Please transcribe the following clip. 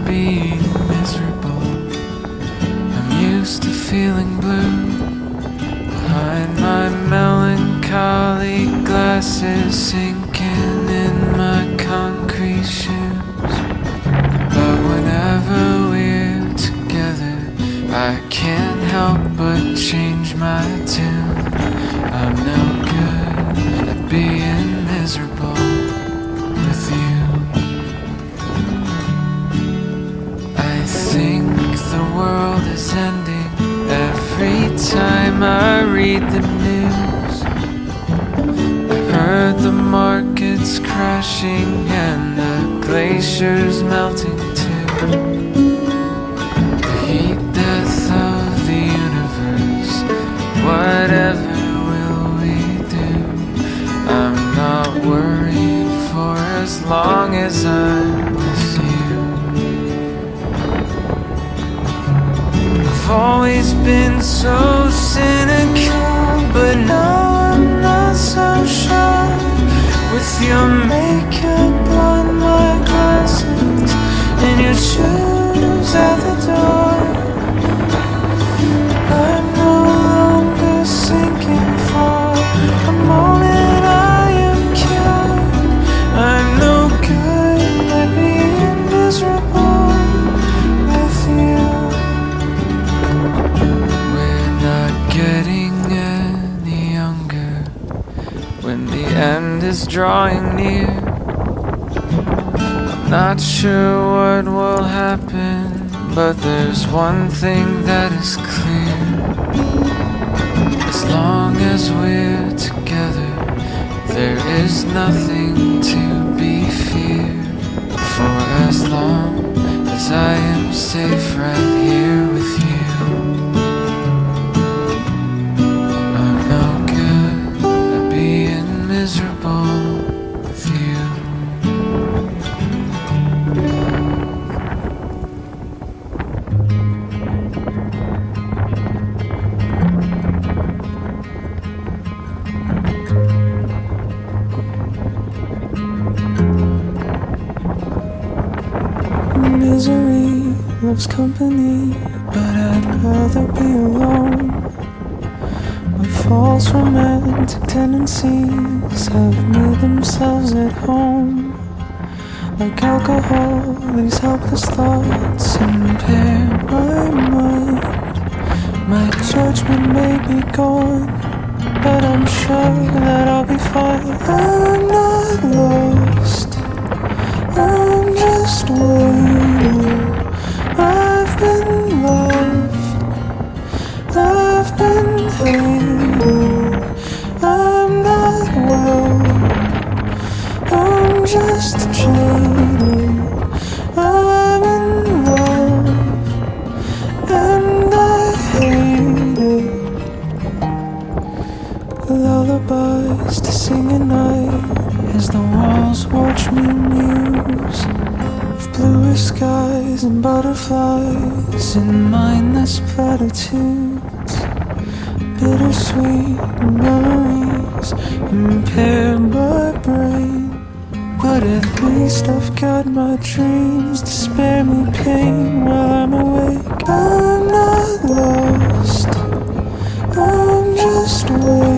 being miserable. I'm used to feeling blue. Behind my melancholy glasses, sinking in my concrete shoes. But whenever we're together, I can't help but change my tune. I'm no good at being miserable with you. I think the world is ending every time I read the news. I heard the market's crashing and the glaciers melting too. The heat death of the universe, whatever will we do? I'm not worried for as long as I'm with you. I've always been so cynical, but now I'm not so sure. With your makeup on my glasses and your shoes at the door, I'm no longer sinking for a moment. I am cured. I'm no good at being miserable with you. We're not getting any younger when the end is drawing near. I'm not sure what will happen, but there's one thing that is clear. As long as we're together, there is nothing to be feared. For as long as I am safe right here with you, I'm no good at being miserable with you. Misery loves company, but I'd rather be alone. My false romantic tendencies have made themselves at home. Like alcohol, these helpless thoughts impair my mind. My judgment may be gone, but I'm sure that I'll be fine. I'm not lost, I'm just waiting. I've been loved, I've been hated. I'm not well, I'm just jaded. I'm in love and I hate it. Lullabies to sing at night as the walls watch me muse. Of bluer skies and butterflies and mindless platitudes. Bittersweet memories impair my brain, but at least I've got my dreams to spare me pain while I'm awake. I'm not lost, I'm just waiting.